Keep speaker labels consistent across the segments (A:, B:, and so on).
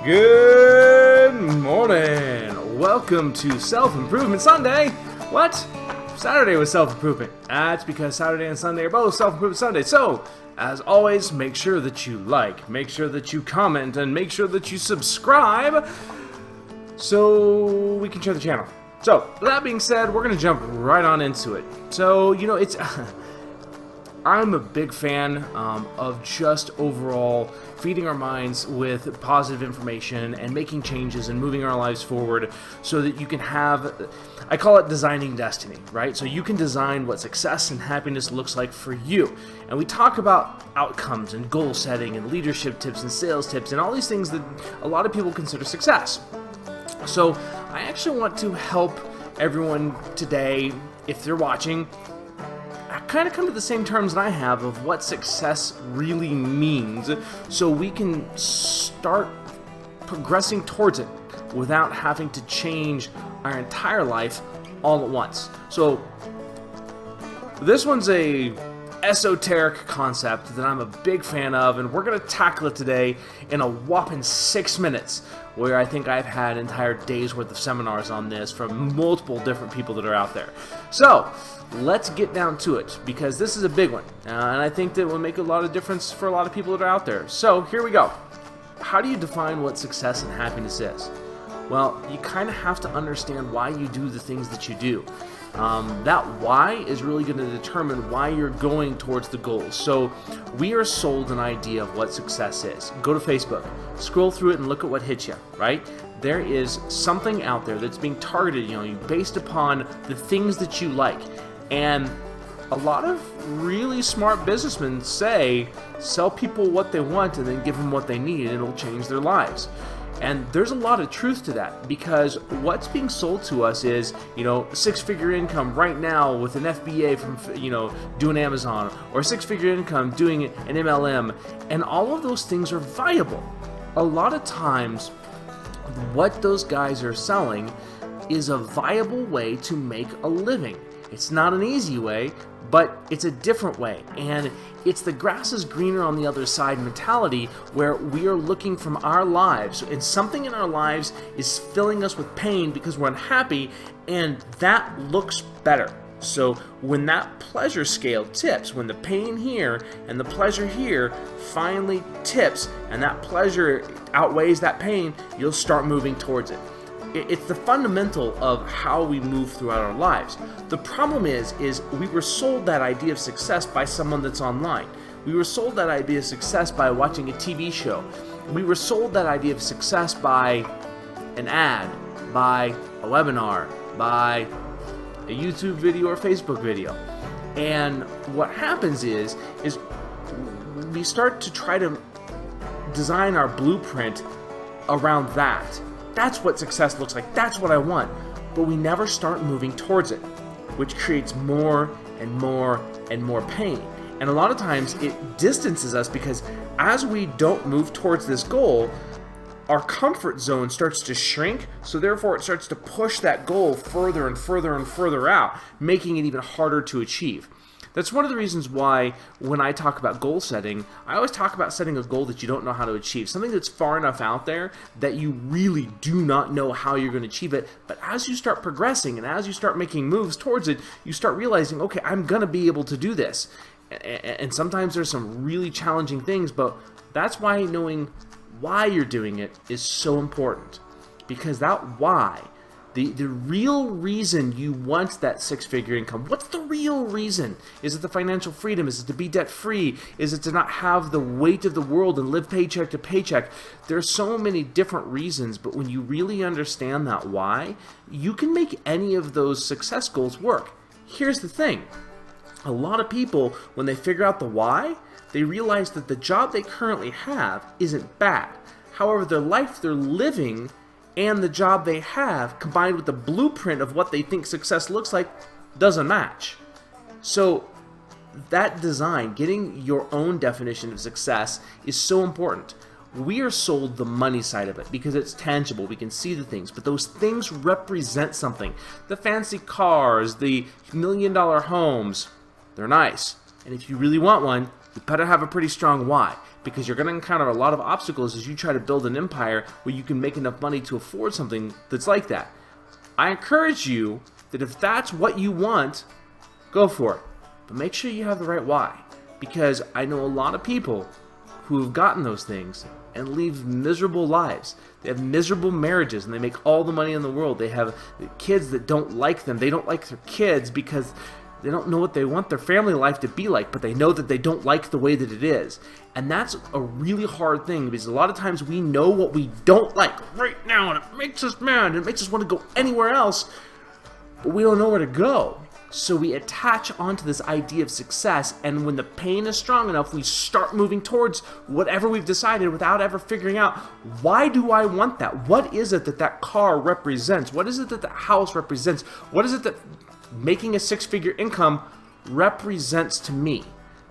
A: Good morning. Welcome to Self-Improvement Sunday. What? Saturday was self-improvement. That's because Saturday and Sunday are both self-improvement Sundays. So, as always, make sure that you like, make sure that you comment, and make sure that you subscribe so we can share the channel. So, with that being said, we're going to jump right on into it. So, it's... I'm a big fan of just overall feeding our minds with positive information and making changes and moving our lives forward so that you can have, I call it designing destiny, right? So you can design what success and happiness looks like for you. And we talk about outcomes and goal setting and leadership tips and sales tips and all these things that a lot of people consider success. So I actually want to help everyone today, if they're watching, kind of come to the same terms that I have of what success really means so we can start progressing towards it without having to change our entire life all at once. So this one's a esoteric concept that I'm a big fan of, and we're going to tackle it today in a whopping 6 minutes, where I think I've had entire days worth of seminars on this from multiple different people that are out there. So let's get down to it, because this is a big one, and I think that it will make a lot of difference for a lot of people that are out there. So here we go. How do you define what success and happiness is? Well, you kind of have to understand why you do the things that you do. That why is really going to determine why you're going towards the goals. So we are sold an idea of what success is. Go to Facebook, scroll through it and look at what hits you, right? There is something out there that's being targeted, based upon the things that you like. And a lot of really smart businessmen say, sell people what they want and then give them what they need and it'll change their lives. And there's a lot of truth to that, because what's being sold to us is, six-figure income right now with an FBA from, doing Amazon, or six-figure income doing an MLM, and all of those things are viable. A lot of times, what those guys are selling is a viable way to make a living. It's not an easy way, but it's a different way, and it's the grass is greener on the other side mentality, where we are looking from our lives, and something in our lives is filling us with pain because we're unhappy, and that looks better. So when that pleasure scale tips, when the pain here and the pleasure here finally tips, and that pleasure outweighs that pain, you'll start moving towards it. It's the fundamental of how we move throughout our lives. The problem is we were sold that idea of success by someone that's online. We were sold that idea of success by watching a TV show. We were sold that idea of success by an ad, by a webinar, by a YouTube video or Facebook video. And what happens is we start to try to design our blueprint around that. That's what success looks like. That's what I want. But we never start moving towards it, which creates more and more and more pain. And a lot of times it distances us, because as we don't move towards this goal, our comfort zone starts to shrink. So therefore it starts to push that goal further and further and further out, making it even harder to achieve. That's one of the reasons why when I talk about goal setting, I always talk about setting a goal that you don't know how to achieve, something that's far enough out there that you really do not know how you're going to achieve it. But as you start progressing and as you start making moves towards it, you start realizing, okay, I'm going to be able to do this. And sometimes there's some really challenging things, but that's why knowing why you're doing it is so important, because that why, the real reason you want that six-figure income. What's the real reason? Is it the financial freedom? Is it to be debt-free? Is it to not have the weight of the world and live paycheck to paycheck? There's so many different reasons, but when you really understand that why, you can make any of those success goals work. Here's the thing. A lot of people, when they figure out the why, they realize that the job they currently have isn't bad. However, the life they're living and the job they have, combined with the blueprint of what they think success looks like, doesn't match. So that design, getting your own definition of success, is so important. We are sold the money side of it because it's tangible, we can see the things, but those things represent something. The fancy cars, the $1 million homes, they're nice. And if you really want one, you better have a pretty strong why. because you're going to encounter a lot of obstacles as you try to build an empire where you can make enough money to afford something that's like that. I encourage you that if that's what you want, go for it. But make sure you have the right why, because I know a lot of people who have gotten those things and leave miserable lives. They have miserable marriages and they make all the money in the world. They have kids that don't like them. They don't like their kids because they don't know what they want their family life to be like, but they know that they don't like the way that it is. And that's a really hard thing, because a lot of times we know what we don't like right now and it makes us mad and it makes us want to go anywhere else, but we don't know where to go. So we attach onto this idea of success, and when the pain is strong enough, we start moving towards whatever we've decided without ever figuring out, why do I want that? What is it that that car represents? What is it that the house represents? What is it that making a six-figure income represents to me?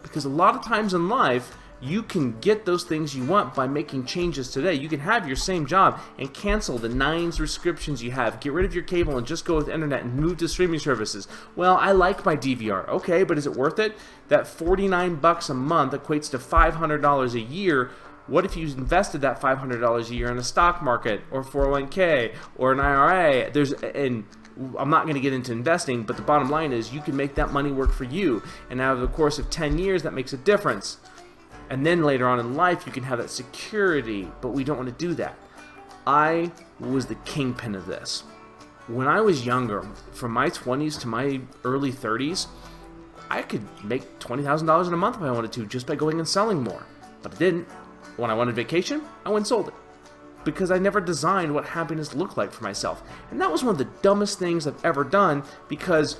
A: Because a lot of times in life, you can get those things you want by making changes today. You can have your same job and cancel the 9 subscriptions you have. Get rid of your cable and just go with internet and move to streaming services. Well, I like my DVR. Okay, but is it worth it? That $49 a month equates to $500 a year. What if you invested that $500 a year in a stock market or 401k or an IRA? I'm not going to get into investing, but the bottom line is you can make that money work for you. And over the course of 10 years, that makes a difference. And then later on in life, you can have that security, but we don't want to do that. I was the kingpin of this. When I was younger, from my 20s to my early 30s, I could make $20,000 in a month if I wanted to, just by going and selling more. But I didn't. When I wanted vacation, I went and sold it, because I never designed what happiness looked like for myself. And that was one of the dumbest things I've ever done, because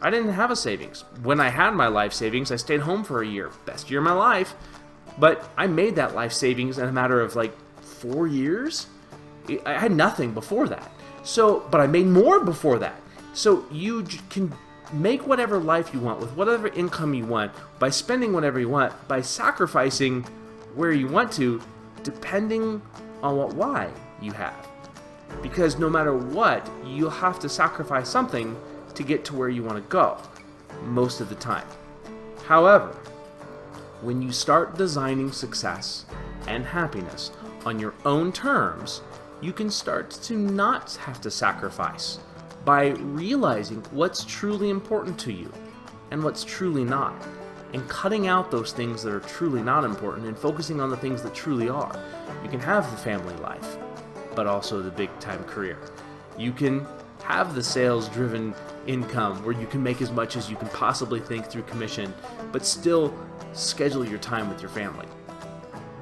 A: I didn't have a savings. When I had my life savings, I stayed home for a year. Best year of my life. But I made that life savings in a matter of like 4 years. I had nothing before that. But I made more before that. So you can make whatever life you want with whatever income you want by spending whatever you want, by sacrificing where you want to, depending on what why you have. Because no matter what, you'll have to sacrifice something to get to where you want to go most of the time. However, when you start designing success and happiness on your own terms, you can start to not have to sacrifice by realizing what's truly important to you and what's truly not, and cutting out those things that are truly not important and focusing on the things that truly are. You can have the family life, but also the big-time career. You can have the sales-driven income where you can make as much as you can possibly think through commission, but still schedule your time with your family.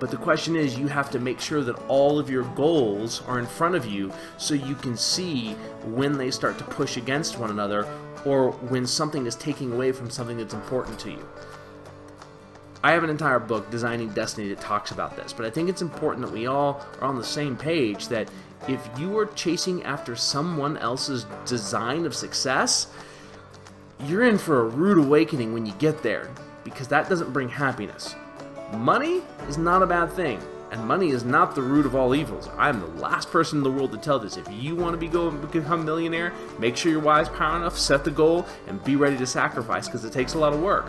A: But the question is, you have to make sure that all of your goals are in front of you so you can see when they start to push against one another, or when something is taking away from something that's important to you. I have an entire book, Designing Destiny, that talks about this, but I think it's important that we all are on the same page, that if you are chasing after someone else's design of success, you're in for a rude awakening when you get there, because that doesn't bring happiness. Money is not a bad thing, and money is not the root of all evils. I'm the last person in the world to tell this. If you want to become a millionaire, make sure your why is power enough, set the goal, and be ready to sacrifice, because it takes a lot of work.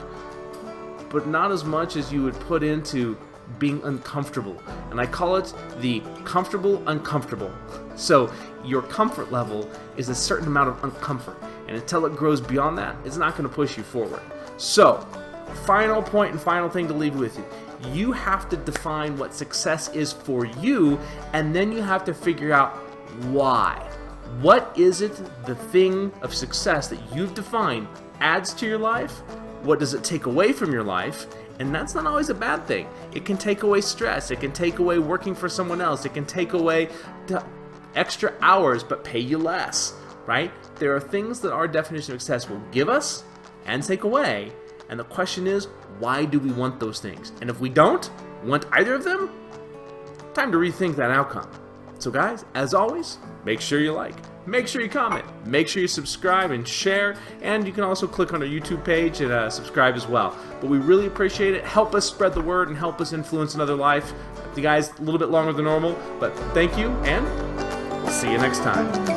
A: But not as much as you would put into being uncomfortable. And I call it the comfortable uncomfortable. So your comfort level is a certain amount of uncomfort, and until it grows beyond that, it's not going to push you forward. So, final point and final thing to leave with you. You have to define what success is for you, and then you have to figure out why. What is it, the thing of success that you've defined, adds to your life? What does it take away from your life? And that's not always a bad thing. It can take away stress. It can take away working for someone else. It can take away extra hours but pay you less, right? There are things that our definition of success will give us and take away. And the question is, why do we want those things? And if we don't want either of them, time to rethink that outcome. So guys, as always, make sure you like, make sure you comment, make sure you subscribe and share, and you can also click on our YouTube page and subscribe as well. But we really appreciate it. Help us spread the word and help us influence another life. The guys, a little bit longer than normal, but thank you, and we'll see you next time.